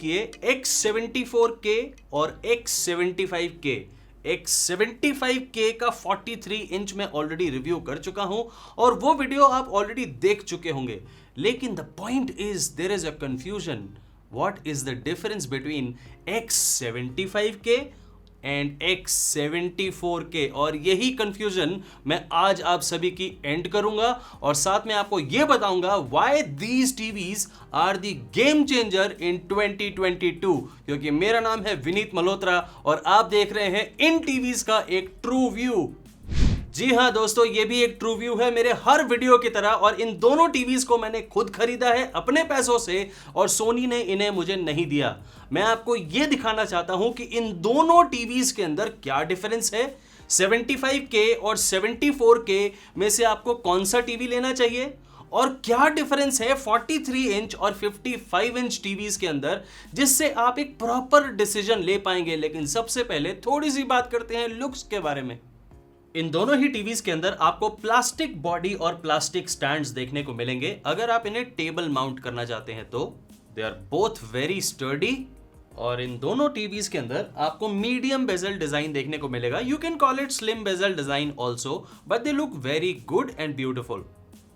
देखिए X74K और X75K। X75K का 43 इंच में ऑलरेडी रिव्यू कर चुका हूं और वो वीडियो आप ऑलरेडी देख चुके होंगे। लेकिन the point is there is a confusion. What is the difference between X75K and X74K? और यही कंफ्यूजन मैं आज आप सभी की एंड करूंगा और साथ में आपको यह बताऊंगा why these TVs are the game changer in 2022। क्योंकि मेरा नाम है विनीत मल्होत्रा और आप देख रहे हैं इन टीवीज का एक ट्रू व्यू। जी हाँ दोस्तों, ये भी एक ट्रू व्यू है मेरे हर वीडियो की तरह और इन दोनों टीवीज को मैंने खुद खरीदा है अपने पैसों से और सोनी ने इन्हें मुझे नहीं दिया। मैं आपको ये दिखाना चाहता हूं कि इन दोनों टीवीज के अंदर क्या डिफरेंस है। 75K और 74K में से आपको कौन सा टीवी लेना चाहिए और क्या डिफरेंस है 43 इंच और 55 इंच टीवीज के अंदर, जिससे आप एक प्रॉपर डिसीजन ले पाएंगे। लेकिन सबसे पहले थोड़ी सी बात करते हैं लुक्स के बारे में। इन दोनों ही टीवीज के अंदर आपको प्लास्टिक बॉडी और प्लास्टिक स्टैंड्स देखने को मिलेंगे अगर आप इन्हें टेबल माउंट करना चाहते हैं तो। They are both very sturdy और इन दोनों टीवीज के अंदर आपको मीडियम बेजल डिजाइन देखने को मिलेगा। You can call it slim bezel design also, but they look very good and beautiful.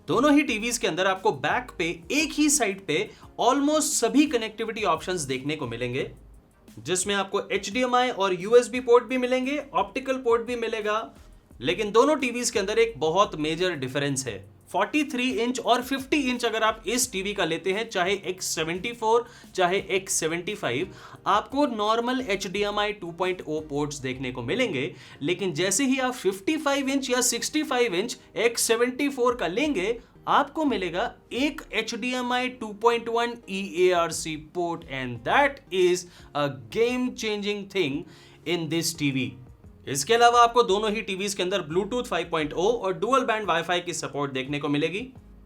दोनों ही टीवीज के अंदर आपको बैक पे एक ही साइड पे ऑलमोस्ट सभी कनेक्टिविटी ऑप्शंस देखने को मिलेंगे, जिसमें आपको HDMI और USB पोर्ट भी मिलेंगे, ऑप्टिकल पोर्ट भी मिलेगा। लेकिन दोनों टीवीज के अंदर एक बहुत मेजर डिफरेंस है। 43 इंच और 50 इंच अगर आप इस टीवी का लेते हैं, चाहे X74 चाहे X75, आपको नॉर्मल HDMI 2.0 पोर्ट्स देखने को मिलेंगे। लेकिन जैसे ही आप 55 इंच या 65 इंच X74 का लेंगे, आपको मिलेगा एक HDMI 2.1 EARC port and that is a game changing thing in this TV. इसके अलावा आपको दोनों ही टीवीज के अंदर ब्लूटूथ 5.0 और डुअल बैंड वाईफाई की सपोर्ट देखने को मिलेगी।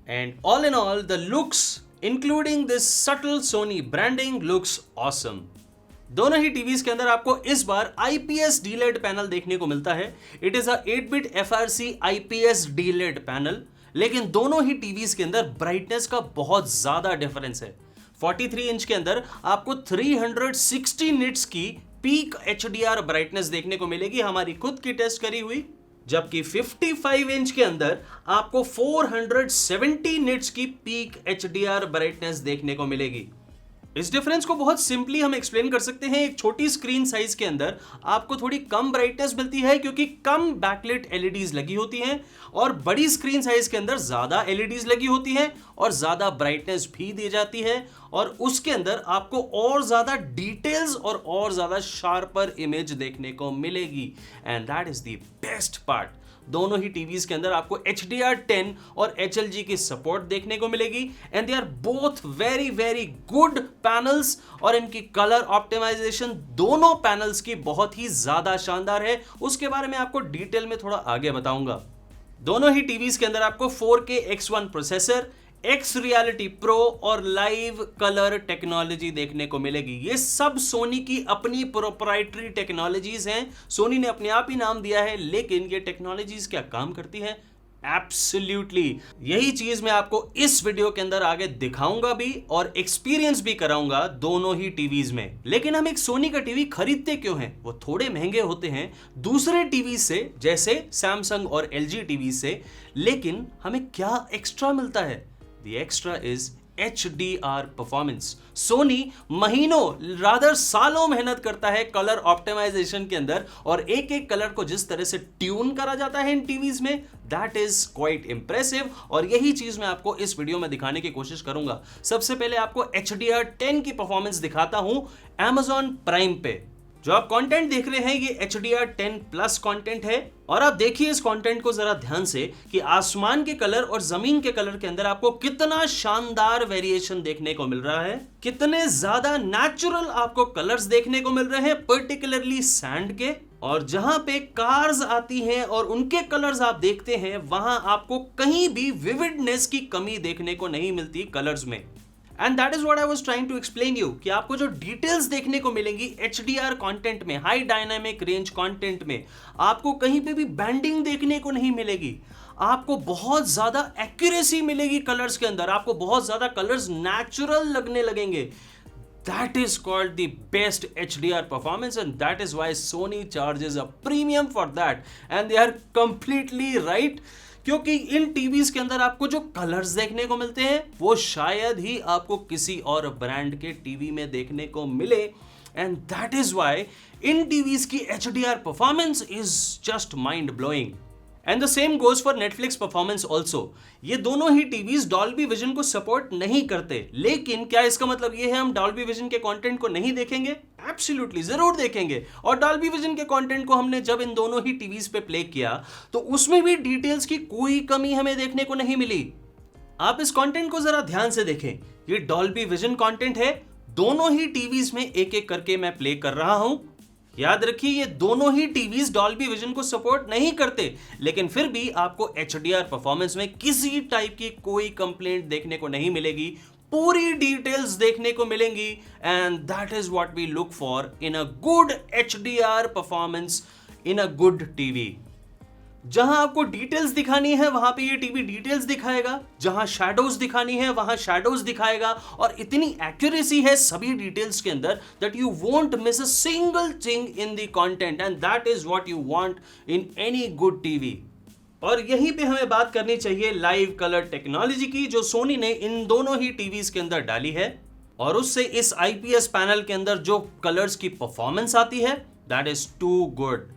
And all in all the looks including this subtle Sony branding looks awesome. दोनों ही टीवीज के अंदर आपको इस बार IPS डीलेड पैनल देखने को मिलता है। It is a 8-bit FRC IPS delayed panel. लेकिन दोनों ही टीवीज के अंदर ब्राइटनेस का बहुत ज्यादा डिफरेंस है। 43 इंच के अंदर आपको 360 निट्स की पीक HDR ब्राइटनेस देखने को मिलेगी, हमारी खुद की टेस्ट करी हुई। जबकि 55 इंच के अंदर आपको 470 निट्स की पीक HDR ब्राइटनेस देखने को मिलेगी। इस डिफरेंस को बहुत सिंपली हम एक्सप्लेन कर सकते हैं। एक छोटी स्क्रीन साइज के अंदर आपको थोड़ी कम ब्राइटनेस मिलती है क्योंकि कम बैकलाइट LEDs लगी होती हैं, और बड़ी स्क्रीन साइज के अंदर ज्यादा LEDs लगी होती हैं और ज्यादा ब्राइटनेस भी दी जाती है, और उसके अंदर आपको और ज्यादा डिटेल्स और ज्यादा शार्पर इमेज देखने को मिलेगी। And that is the best part. दोनों ही टीवीज के अंदर आपको HDR10 और HLG की सपोर्ट देखने को मिलेगी and they are both very very good panels, और इनकी कलर ऑप्टिमाइजेशन दोनों पैनल्स की बहुत ही ज्यादा शानदार है। उसके बारे में आपको डिटेल में थोड़ा आगे बताऊंगा। दोनों ही टीवीज के अंदर आपको 4K X1 processor, X Reality Pro और लाइव कलर टेक्नोलॉजी देखने को मिलेगी। ये सब सोनी की अपनी प्रोप्राइटरी टेक्नोलॉजीज हैं, सोनी ने अपने आप ही नाम दिया है। लेकिन ये टेक्नोलॉजीज क्या काम करती हैं? एब्सोल्युटली यही चीज मैं आपको इस वीडियो के अंदर आगे दिखाऊंगा भी और एक्सपीरियंस भी कराऊंगा दोनों ही टीवीज में। लेकिन हम एक सोनी का टीवी खरीदते क्यों हैं? वो थोड़े महंगे होते हैं दूसरे टीवी से, जैसे सैमसंग और LG टीवी से, लेकिन हमें क्या एक्स्ट्रा मिलता है? The extra is HDR performance. Soni महीनों रादर सालों मेहनत करता है कलर ऑप्टिमाइजेशन के अंदर, और एक एक कलर को जिस तरह से ट्यून करा जाता है इन टीवीज में, दैट इज क्वाइट इंप्रेसिव। और यही चीज मैं आपको इस वीडियो में दिखाने की कोशिश करूंगा। सबसे पहले आपको HDR10 की परफॉर्मेंस दिखाता हूं Amazon प्राइम पे। जो आप कंटेंट देख रहे हैं ये HDR10 प्लस कंटेंट है, और आप देखिए इस कंटेंट को जरा ध्यान से कि आसमान के कलर और जमीन के कलर के अंदर आपको कितना शानदार वेरिएशन देखने को मिल रहा है, कितने ज्यादा नेचुरल आपको कलर्स देखने को मिल रहे हैं, पर्टिकुलरली सैंड के। और जहां पे कार्स आती हैं और उनके कलर्स आप देखते हैं, वहां आपको कहीं भी विविडनेस की कमी देखने को नहीं मिलती कलर्स में। And that is what I was trying to explain you कि आपको जो डिटेल्स देखने को मिलेंगी HDR कंटेंट में, हाई डायनामिक रेंज कंटेंट में, आपको कहीं पे भी बैंडिंग देखने को नहीं मिलेगी। आपको बहुत ज्यादा एक्यूरेसी मिलेगी कलर्स के अंदर, आपको बहुत ज्यादा कलर्स नेचुरल लगने लगेंगे। that is called the best HDR performance, and that is why Sony charges a premium for that, and they are completely right. क्योंकि इन टीवीज के अंदर आपको जो कलर्स देखने को मिलते हैं वो शायद ही आपको किसी और ब्रांड के टीवी में देखने को मिले, and that is why in TVs की HDR performance is just mind blowing. And the same goes for Netflix performance also. ये दोनों ही टीवीज डॉल्बी विजन को सपोर्ट नहीं करते, लेकिन क्या इसका मतलब ये है हम डॉल्बी विजन के कंटेंट को नहीं देखेंगे? एब्सोल्युटली जरूर देखेंगे. और डॉल्बी विजन के कंटेंट को हमने जब इन दोनों ही टीवीज पे प्ले किया तो उसमें भी डिटेल्स की कोई कमी हमें देखने को नहीं मिली. आप इस कंटेंट को जरा ध्यान से देखें. ये डॉल्बी विजन कंटेंट है, दोनों ही टीवीज में एक एक करके मैं प्ले कर रहा हूं. याद रखिए ये दोनों ही टीवीज डॉल्बी विजन को सपोर्ट नहीं करते, लेकिन फिर भी आपको HDR परफॉर्मेंस में किसी टाइप की कोई कंप्लेंट देखने को नहीं मिलेगी. पूरी डिटेल्स देखने को मिलेंगी, and that is what we look for in a good HDR performance in a good TV. जहां आपको डिटेल्स दिखानी है वहां पे ये टीवी डिटेल्स दिखाएगा, जहां शैडोज दिखानी है वहां शैडोज दिखाएगा, और इतनी एक्यूरेसी है सभी डिटेल्स के अंदर that you won't miss a single thing in the content, and that is what you want in any good TV. और यहीं पे हमें बात करनी चाहिए लाइव कलर टेक्नोलॉजी की, जो सोनी ने इन दोनों ही टीवीज के अंदर डाली है, और उससे इस IPS पैनल के अंदर जो कलर्स की परफॉर्मेंस आती है दैट इज टू गुड.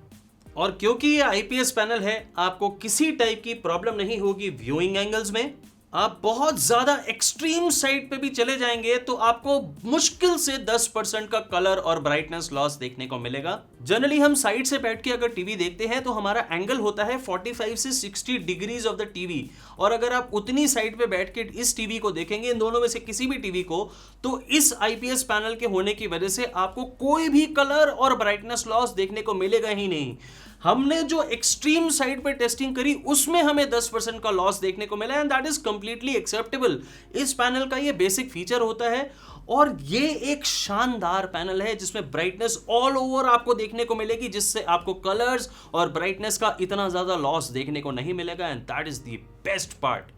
और क्योंकि ये IPS पैनल है, आपको किसी टाइप की प्रॉब्लम नहीं होगी व्यूइंग एंगल्स में. आप बहुत ज्यादा एक्सट्रीम साइड पे भी चले जाएंगे तो आपको मुश्किल से 10% का कलर और ब्राइटनेस लॉस देखने को मिलेगा. जनरली हम साइड से बैठ के अगर टीवी देखते हैं तो हमारा एंगल होता है 45 से 60 डिग्रीज ऑफ द टीवी, और अगर आप उतनी साइड पे बैठ के इस टीवी को देखेंगे, इन दोनों में से किसी भी टीवी को, तो इस IPS पैनल के होने की वजह से आपको कोई भी कलर और ब्राइटनेस लॉस देखने को मिलेगा ही नहीं. हमने जो एक्सट्रीम साइड पे टेस्टिंग करी उसमें हमें 10% का लॉस देखने को मिला, and that is completely acceptable. इस पैनल का ये बेसिक फीचर होता है, और ये एक शानदार पैनल है जिसमें ब्राइटनेस ऑल ओवर आपको देखने को मिलेगी, जिससे आपको कलर्स और ब्राइटनेस का इतना ज्यादा लॉस देखने को नहीं मिलेगा, and that is the best part.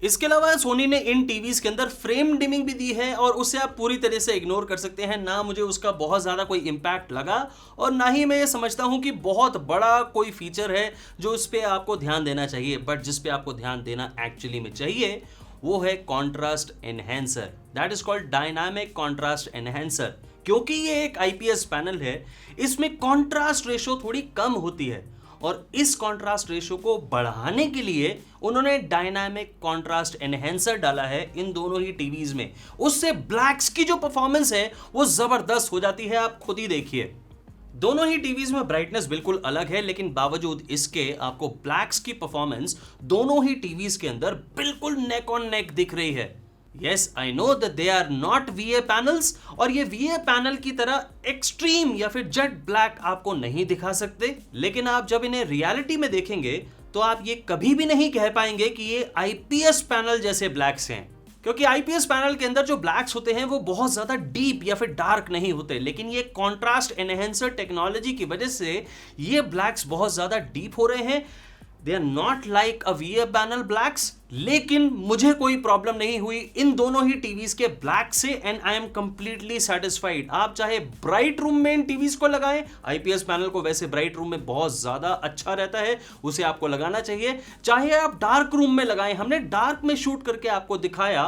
इसके अलावा सोनी ने इन टीवीज के अंदर फ्रेम डिमिंग भी दी है, और उसे आप पूरी तरह से इग्नोर कर सकते हैं. ना मुझे उसका बहुत ज़्यादा कोई इम्पैक्ट लगा, और ना ही मैं ये समझता हूं कि बहुत बड़ा कोई फीचर है जो इस पर आपको ध्यान देना चाहिए. बट जिस पे आपको ध्यान देना एक्चुअली में चाहिए वो है contrast enhancer. That is called dynamic contrast enhancer. क्योंकि ये एक IPS पैनल है, इसमें कॉन्ट्रास्ट रेशो थोड़ी कम होती है, और इस कॉन्ट्रास्ट रेशो को बढ़ाने के लिए उन्होंने डायनामिक कॉन्ट्रास्ट एनहेंसर डाला है इन दोनों ही टीवीज में. उससे ब्लैक्स की जो परफॉर्मेंस है वो जबरदस्त हो जाती है. आप खुद ही देखिए, दोनों ही टीवीज में ब्राइटनेस बिल्कुल अलग है, लेकिन बावजूद इसके आपको ब्लैक्स की परफॉर्मेंस दोनों ही टीवीज के अंदर बिल्कुल नेक ऑन नेक दिख रही है. Yes, I know that they are not VA panels, और ये VA पैनल की तरह एक्सट्रीम या फिर जेट ब्लैक आपको नहीं दिखा सकते, लेकिन आप जब इन्हें रियलिटी में देखेंगे तो आप ये कभी भी नहीं कह पाएंगे कि ये IPS पैनल जैसे ब्लैक्स हैं. क्योंकि IPS पैनल के अंदर जो ब्लैक्स होते हैं वो बहुत ज्यादा डीप या फिर डार्क नहीं होते, लेकिन ये कॉन्ट्रास्ट एनहेंसर टेक्नोलॉजी की वजह से ये ब्लैक्स बहुत ज्यादा डीप हो रहे हैं. They are not like a VA panel blacks, लेकिन मुझे कोई प्रॉब्लम नहीं हुई इन दोनों ही टीवीज के ब्लैक से, and I am completely satisfied. आप चाहे ब्राइट रूम में इन टीवीज को लगाएं, IPS पैनल को वैसे ब्राइट रूम में बहुत ज्यादा अच्छा रहता है, उसे आपको लगाना चाहिए. चाहे आप डार्क रूम में लगाएं, हमने डार्क में शूट करके आपको दिखाया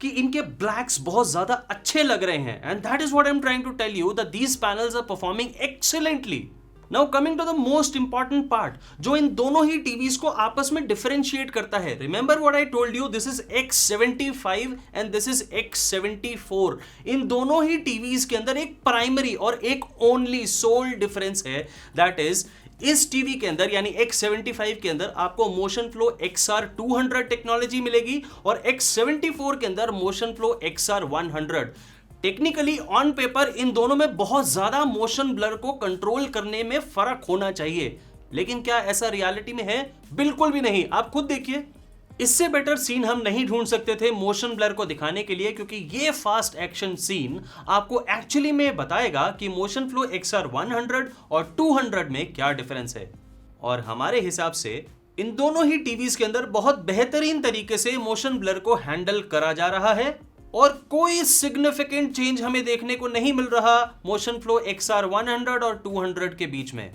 कि इनके ब्लैक्स बहुत ज्यादा अच्छे लग रहे हैं, and that is what I am trying to tell you, that these panels are performing excellently. Now coming to the most important part, जो इन दोनों ही टीवीज को आपस में डिफरेंशिएट करता है. Remember what I told you, this is X75 and this is X74. इन दोनों ही टीवीज के अंदर एक प्राइमरी और एक ओनली सोल डिफरेंस है, दैट इज इस टीवी के अंदर यानी X75 के अंदर आपको मोशन फ्लो XR200 टेक्नोलॉजी मिलेगी, और X74 के अंदर motion flow XR100. Technically on paper in दोनों में बहुत ज्यादा मोशन ब्लर को कंट्रोल करने में फर्क होना चाहिए, लेकिन क्या ऐसा रियलिटी में है? बिल्कुल भी नहीं. आप खुद देखिए, इससे बेटर सीन हम नहीं ढूंढ सकते थे मोशन ब्लर को दिखाने के लिए, क्योंकि ये फास्ट एक्शन सीन आपको एक्चुअली में बताएगा कि मोशन फ्लो XR100 और 200 में क्या डिफरेंस है. और हमारे हिसाब से इन दोनों ही टीवीज के अंदर बहुत बेहतरीन तरीके से मोशन ब्लर को हैंडल करा जा रहा है. और कोई सिग्निफिकेंट चेंज हमें देखने को नहीं मिल रहा मोशन फ्लो XR 100 और 200 के बीच में।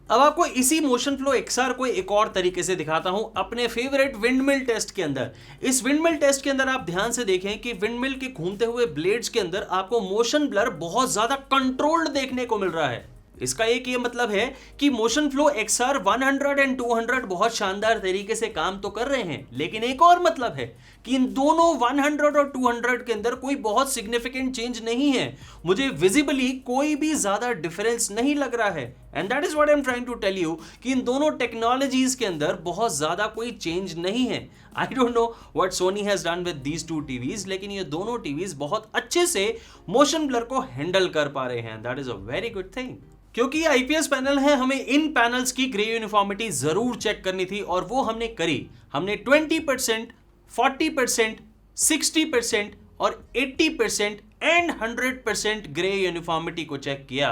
अब आपको इसी मोशन फ्लो XR को एक और तरीके से दिखाता हूं अपने फेवरेट विंडमिल टेस्ट के अंदर। इस विंडमिल टेस्ट के अंदर आप ध्यान से देखें कि विंडमिल के घूमते हुए ब्लेड्स के अंदर आपको मोशन ब्लर बहुत ज्यादा कंट्रोल्ड देखने को मिल रहा है। इसका एक ये मतलब है कि मोशन फ्लो XR 100 एंड 200 बहुत शानदार तरीके से काम तो कर रहे हैं, लेकिन एक और मतलब है कि इन दोनों 100 और 200 के अंदर कोई बहुत सिग्निफिकेंट चेंज नहीं है। मुझे विजिबली कोई भी ज्यादा डिफरेंस नहीं लग रहा है। And that is what I am trying to tell you कि इन दोनों टेक्नोलॉजीज के अंदर बहुत ज्यादा कोई चेंज नहीं है। I don't know what Sony has done with these two TVs, लेकिन ये दोनों टीवीज बहुत अच्छे से मोशन ब्लर को हैंडल कर पा रहे हैं। That is a very good thing. क्योंकि ये आईपीएस पैनल है, हमें इन पैनल्स की ग्रे यूनिफॉर्मिटी जरूर चेक करनी थी और वो हमने करी। हमने 20%, 40%, 60% और 80% एंड 100% ग्रे यूनिफॉर्मिटी को चेक किया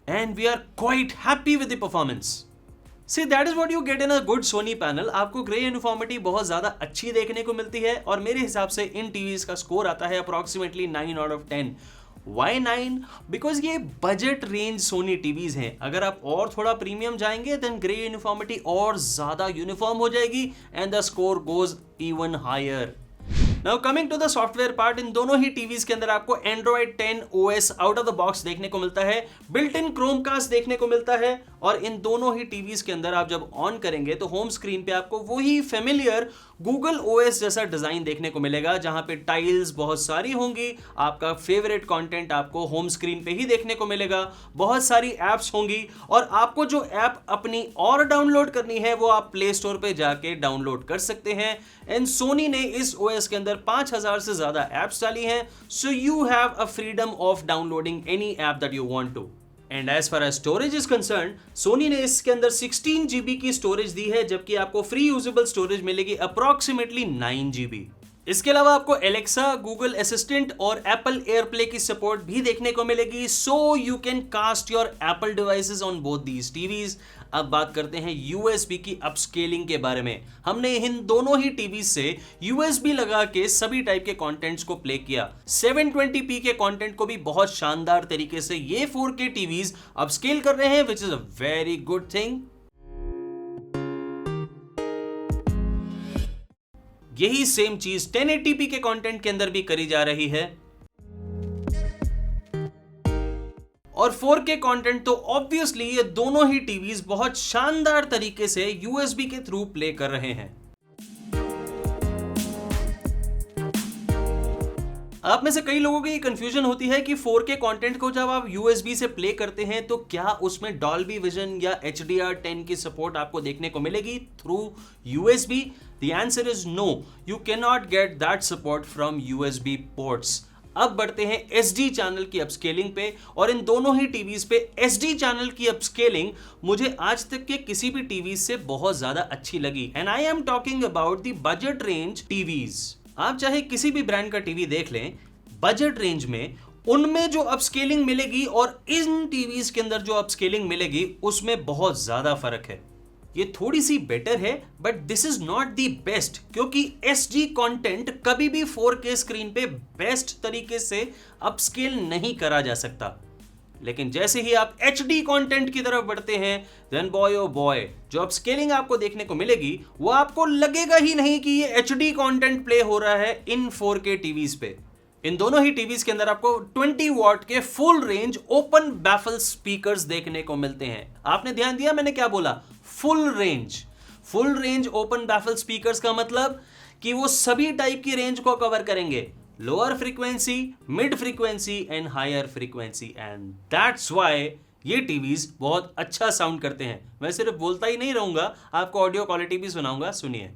and we are quite happy with the performance. See, that is what you get in a good Sony panel। आपको ग्रे यूनिफॉर्मिटी बहुत ज्यादा अच्छी देखने को मिलती है और मेरे हिसाब से इन टीवीज का स्कोर आता है approximately 9 out of 10। Why 9? Because ये बजट रेंज सोनी टीवीज हैं। अगर आप और थोड़ा प्रीमियम जाएंगे देन ग्रे यूनिफॉर्मिटी और ज्यादा यूनिफॉर्म हो जाएगी and the score goes even higher. Now coming to the software part, इन दोनों ही टीवीज के अंदर आपको Android 10 OS out of the box देखने को मिलता है, बिल्ट इन क्रोमकास्ट देखने को मिलता है और इन दोनों ही टीवीज के अंदर आप जब ऑन करेंगे तो होम स्क्रीन पे आपको वही फेमिलियर गूगल OS जैसा डिजाइन देखने को मिलेगा, जहां पे टाइल्स बहुत सारी होंगी। आपका फेवरेट कंटेंट आपको होम स्क्रीन पे ही देखने को मिलेगा, बहुत सारी एप्स होंगी और आपको जो ऐप अपनी और डाउनलोड करनी है वो आप प्ले स्टोर पे जाके डाउनलोड कर सकते हैं। एंड सोनी ने इस OS के अंदर 5000 से ज्यादा एप्स डाली हैं, so you have a freedom of downloading any app that you want to. And as far as storage is concerned, सोनी ने इसके अंदर 16 GB की स्टोरेज दी है, जबकि आपको फ्री यूजेबल स्टोरेज मिलेगी अप्रोक्सीमेटली 9 GB। इसके अलावा आपको एलेक्सा, गूगल असिस्टेंट और एप्पल एयरप्ले की सपोर्ट भी देखने को मिलेगी, so you can cast your Apple devices on both these TVs. अब बात करते हैं USB की अपस्केलिंग के बारे में। हमने इन दोनों ही टीवी से USB लगा के सभी टाइप के कंटेंट्स को प्ले किया। 720p के कंटेंट को भी बहुत शानदार तरीके से ये 4K टीवीज अपस्केल कर रहे हैं, which is a very good thing. यही सेम चीज 1080p के कंटेंट के अंदर भी करी जा रही है और 4K कंटेंट तो ऑब्वियसली ये दोनों ही टीवीज बहुत शानदार तरीके से USB के थ्रू प्ले कर रहे हैं। आप में से कई लोगों की कंफ्यूजन होती है कि 4K कंटेंट को जब आप USB से प्ले करते हैं तो क्या उसमें डॉल्बी विजन या HDR10 की सपोर्ट आपको देखने को मिलेगी through USB? The answer is no, you cannot get that support from USB ports। अब बढ़ते हैं SD चैनल की अपस्केलिंग पे और इन दोनों ही टीवीज पे SD चैनल की अपस्केलिंग मुझे आज तक के किसी भी टीवी से बहुत ज्यादा अच्छी लगी। And I am talking about the budget range TVs. आप चाहे किसी भी ब्रांड का टीवी देख लें, बजट रेंज में उनमें जो अपस्केलिंग मिलेगी और इन टीवीज के अंदर जो अपस्केलिंग मिलेगी उसमें बहुत ज्यादा फर्क है। ये थोड़ी सी बेटर है but this is not the best, क्योंकि SD कंटेंट कभी भी 4K स्क्रीन पे बेस्ट तरीके से अपस्केल नहीं करा जा सकता। लेकिन जैसे ही आप HD कंटेंट की तरफ बढ़ते हैं देन बॉय ओ बॉय, जो अपस्केलिंग आपको देखने को मिलेगी वो आपको लगेगा ही नहीं कि ये HD कंटेंट प्ले हो रहा है इन 4K टीवीज पे। इन दोनों ही टीवीज के अंदर आपको 20 वॉट के full range open baffle speakers देखने को मिलते हैं। आपने ध्यान दिया मैंने क्या बोला? Full range open baffle speakers का मतलब कि वो सभी टाइप की रेंज को कवर करेंगे, lower frequency, mid frequency and higher frequency. And that's why ये टीवीज बहुत अच्छा साउंड करते हैं। मैं सिर्फ बोलता ही नहीं रहूंगा, आपको ऑडियो क्वालिटी भी सुनाऊंगा, सुनिए।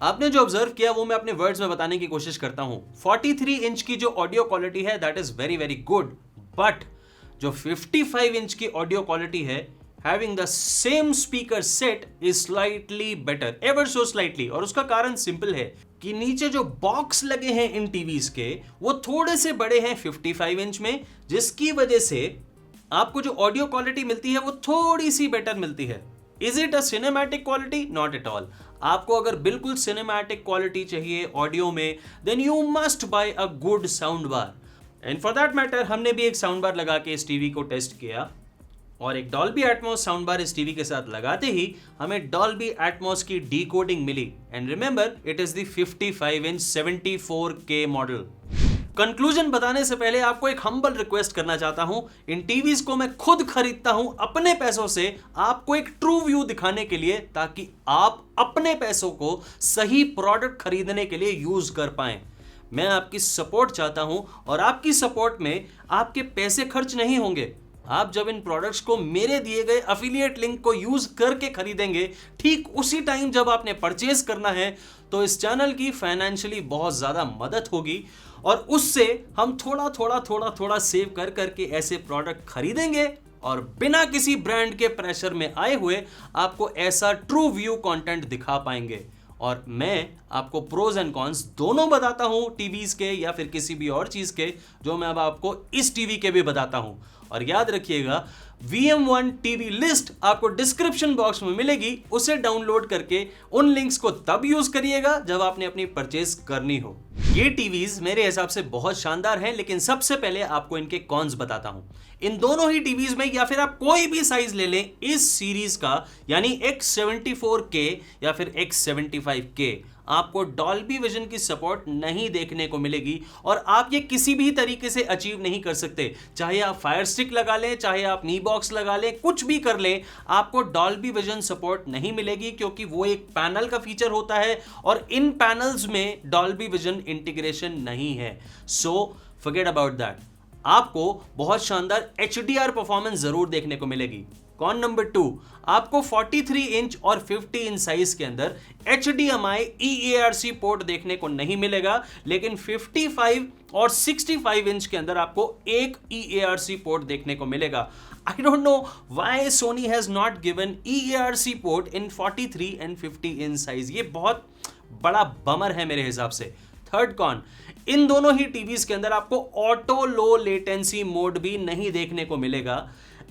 आपने जो ऑब्जर्व किया वो मैं अपने वर्ड्स में बताने की कोशिश करता हूं। 43 इंच की जो ऑडियो क्वालिटी है that is very very good, but जो 55 इंच की ऑडियो क्वालिटी है having the same speaker set is slightly better, ever so slightly। और उसका कारण सिंपल है कि नीचे जो बॉक्स लगे हैं इन टीवीज के वो थोड़े से बड़े हैं 55 इंच में, जिसकी वजह से आपको जो ऑडियो क्वालिटी मिलती है वो थोड़ी सी बेटर मिलती है। Is it a cinematic quality? Not at all. आपको अगर बिल्कुल सिनेमैटिक क्वालिटी चाहिए ऑडियो में, then you must buy a good sound bar. And for that matter हमने भी एक साउंड बार लगा के इस टीवी को टेस्ट किया और एक डॉल्बी एटमॉस साउंड बार इस टीवी के साथ लगाते ही हमें डॉल्बी एटमॉस की डिकोडिंग मिली। And remember it is the 55 inch 74K model. Conclusion बताने से पहले आपको एक हम्बल रिक्वेस्ट करना चाहता हूं। इन टीवीज को मैं खुद खरीदता हूं अपने पैसों से, आपको एक ट्रू व्यू दिखाने के लिए, ताकि आप अपने पैसों को सही प्रोडक्ट खरीदने के लिए यूज कर पाएं। मैं आपकी सपोर्ट चाहता हूं और आपकी सपोर्ट में आपके पैसे खर्च नहीं होंगे। आप जब इन प्रोडक्ट्स को मेरे दिए गए अफिलिएट लिंक को यूज करके खरीदेंगे, ठीक उसी टाइम जब आपने परचेज करना है, तो इस चैनल की फाइनेंशियली बहुत ज्यादा मदद होगी और उससे हम थोड़ा सेव कर करके ऐसे प्रोडक्ट खरीदेंगे और बिना किसी ब्रांड के प्रेशर में आए हुए आपको ऐसा ट्रू व्यू कंटेंट दिखा पाएंगे। और मैं आपको प्रोज एंड कॉन्स दोनों बताता हूं टीवीज के या फिर किसी भी और चीज के, जो मैं अब आपको इस टीवी के भी बताता हूं। और याद रखिएगा VM1 टीवी लिस्ट आपको डिस्क्रिप्शन बॉक्स में मिलेगी, उसे डाउनलोड करके उन लिंक्स को तब यूज करिएगा जब आपने अपनी परचेज करनी हो। ये टीवीज मेरे हिसाब से बहुत शानदार हैं, लेकिन सबसे पहले आपको इनके कॉन्स बताता हूं। इन दोनों ही टीवीज में, या फिर आप कोई भी साइज ले लें इस सीरीज का, यानी X74K या फिर X75K, आपको डॉल्बी विजन की सपोर्ट नहीं देखने को मिलेगी और आप ये किसी भी तरीके से अचीव नहीं कर सकते। चाहे आप फायर स्टिक लगा लें, चाहे आप नी बॉक्स लगा लें, कुछ भी कर लें, आपको डॉल्बी विजन सपोर्ट नहीं मिलेगी, क्योंकि वो एक पैनल का फीचर होता है और इन पैनल्स में डॉल्बी विजन इंटीग्रेशन नहीं है। So forget about that. आपको बहुत शानदार HDR परफॉर्मेंस जरूर देखने को मिलेगी। कॉन नंबर 2, आपको 43 इंच और 50 इंच साइज के अंदर HDMI EARC पोर्ट देखने को नहीं मिलेगा, लेकिन 55 और 65 इंच के अंदर आपको एक EARC पोर्ट देखने को मिलेगा। I don't know why Sony has not given EARC port in 43 and 50 inch size. ये बहुत बड़ा बमर है मेरे हिसाब से। थर्ड कॉन, इन दोनों ही टीवीज के अंदर आपको ऑटो लो लेटेंसी मोड भी नहीं देखने को मिलेगा,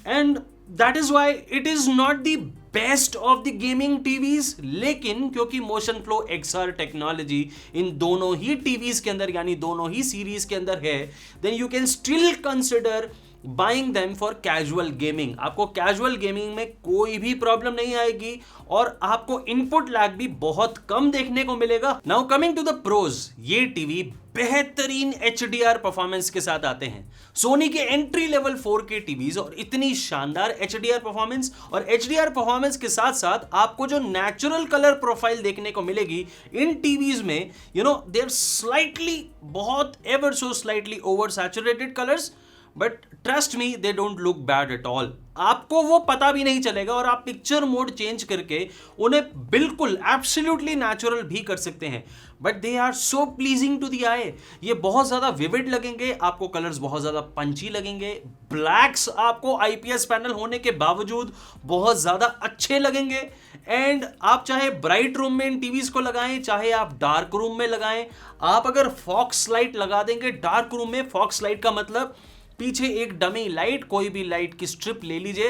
and that is why it is not the best of the gaming TVs. लेकिन क्योंकि motion flow XR technology in दोनों ही टीवीज के अंदर, यानी दोनों ही सीरीज के अंदर है, then you can still consider buying them for casual gaming. आपको कैजुअल गेमिंग में कोई भी प्रॉब्लम नहीं आएगी और आपको इनपुट लैग भी बहुत कम देखने को मिलेगा। Now coming to the pros, ये टीवी बेहतरीन HDR परफॉर्मेंस के साथ आते हैं। सोनी के एंट्री लेवल 4K टीवीज और इतनी शानदार HDR परफॉर्मेंस, और HDR परफॉर्मेंस के साथ साथ आपको जो नेचुरल कलर प्रोफाइल देखने को मिलेगी इन टीवीज में, यू नो देयर स्लाइटली, बहुत ever so slightly over saturated colours, but trust me they don't look bad at all. आपको वो पता भी नहीं चलेगा और आप पिक्चर मोड चेंज करके उन्हें बिल्कुल एब्सोल्युटली नेचुरल भी कर सकते हैं, but they are so pleasing to the eye. ये बहुत ज्यादा विविड लगेंगे, आपको कलर्स बहुत ज्यादा पंची लगेंगे, ब्लैक्स आपको IPS पैनल होने के बावजूद बहुत ज्यादा अच्छे लगेंगे। एंड आप चाहे ब्राइट रूम में इन टीवीज को लगाएं, चाहे आप डार्क रूम में लगाएं, आप अगर फॉक्स लाइट लगा देंगे डार्क रूम में, फॉक्स लाइट का मतलब पीछे एक डमी लाइट, कोई भी लाइट की स्ट्रिप ले लीजिए,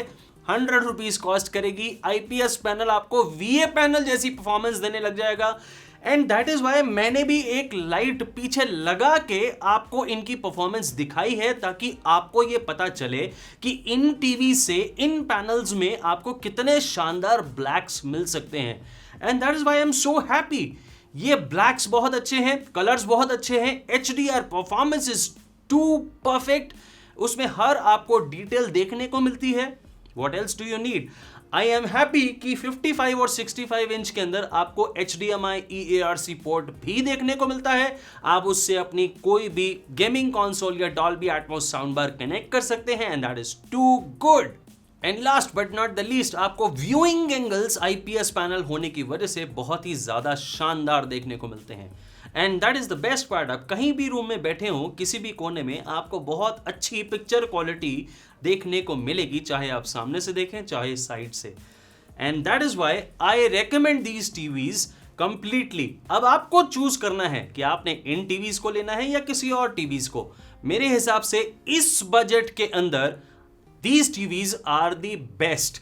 100 रुपीज कॉस्ट करेगी। IPS पैनल आपको VA पैनल जैसी परफॉर्मेंस देने लग जाएगा। एंड दैट इज वाई मैंने भी एक लाइट पीछे लगा के आपको इनकी परफॉर्मेंस दिखाई है, ताकि आपको ये पता चले कि इन टीवी से, इन पैनल्स में आपको कितने शानदार ब्लैक्स मिल सकते हैं। And that is why I am so happy. ये ब्लैक्स बहुत अच्छे हैं, कलर्स बहुत अच्छे हैं, HDR performance is too perfect, उसमें हर आपको डिटेल देखने को मिलती है। What else do you need? I am happy कि 55 और 65 इंच के अंदर आपको HDMI EARC पोर्ट भी देखने को मिलता है। आप उससे अपनी कोई भी गेमिंग कंसोल या Dolby Atmos sound bar connect कर सकते हैं, and that is too good. And last but not the least, आपको व्यूइंग एंगल्स आईपीएस पैनल होने की वजह से बहुत ही ज्यादा शानदार देखने को मिलते हैं। And that is the best part, आप कहीं भी रूम में बैठे हो, किसी भी कोने में, आपको बहुत अच्छी पिक्चर क्वालिटी देखने को मिलेगी, चाहे आप सामने से देखें चाहे साइड से। And that is why I recommend these TVs completely. अब आपको चूज करना है कि आपने इन टीवीज को लेना है या किसी और टीवीज को। मेरे हिसाब से इस बजट के अंदर these TVs are the best,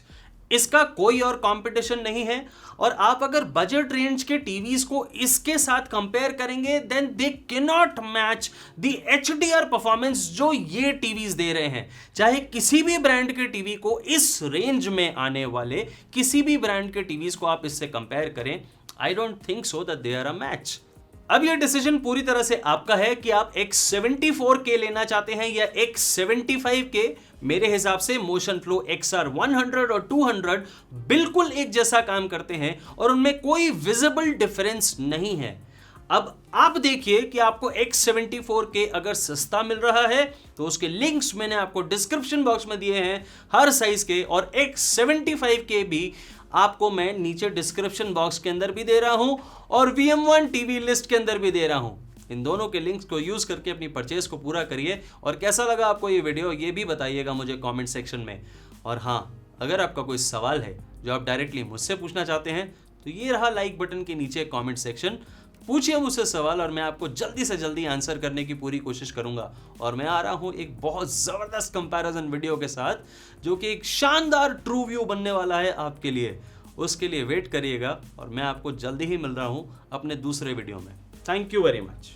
इसका कोई और कंपटीशन नहीं है। और आप अगर बजट रेंज के टीवीज को इसके साथ कंपेयर करेंगे then they can not match the HDR performance जो ये टीवीज दे रहे हैं। चाहे किसी भी ब्रांड के टीवी को, इस रेंज में आने वाले किसी भी ब्रांड के टीवीज को आप इससे कंपेयर करें, I don't think so that they are a match. अब यह डिसीजन पूरी तरह से आपका है कि आप X74K लेना चाहते हैं या X75K। मेरे हिसाब से मोशन फ्लो XR 100 और 200 बिल्कुल एक जैसा काम करते हैं और उनमें कोई विजिबल डिफरेंस नहीं है। अब आप देखिए कि आपको X74K अगर सस्ता मिल रहा है तो उसके लिंक्स मैंने आपको डिस्क्रिप्शन बॉक्स में दिए हैं हर साइज के, और X75K भी आपको मैं नीचे डिस्क्रिप्शन बॉक्स के अंदर भी दे रहा हूं और VM1 टीवी लिस्ट के अंदर भी दे रहा हूं। इन दोनों के लिंक्स को यूज करके अपनी परचेज को पूरा करिए। और कैसा लगा आपको ये वीडियो, ये भी बताइएगा मुझे कमेंट सेक्शन में। और हाँ, अगर आपका कोई सवाल है जो आप डायरेक्टली मुझसे पूछना चाहते हैं तो ये रहा लाइक बटन के नीचे कमेंट सेक्शन, पूछिए मुझसे सवाल और मैं आपको जल्दी से जल्दी आंसर करने की पूरी कोशिश करूंगा। और मैं आ रहा हूं एक बहुत जबरदस्त कंपैरिजन वीडियो के साथ जो कि एक शानदार ट्रू व्यू बनने वाला है आपके लिए। उसके लिए वेट करिएगा और मैं आपको जल्दी ही मिल रहा हूं अपने दूसरे वीडियो में। Thank you very much.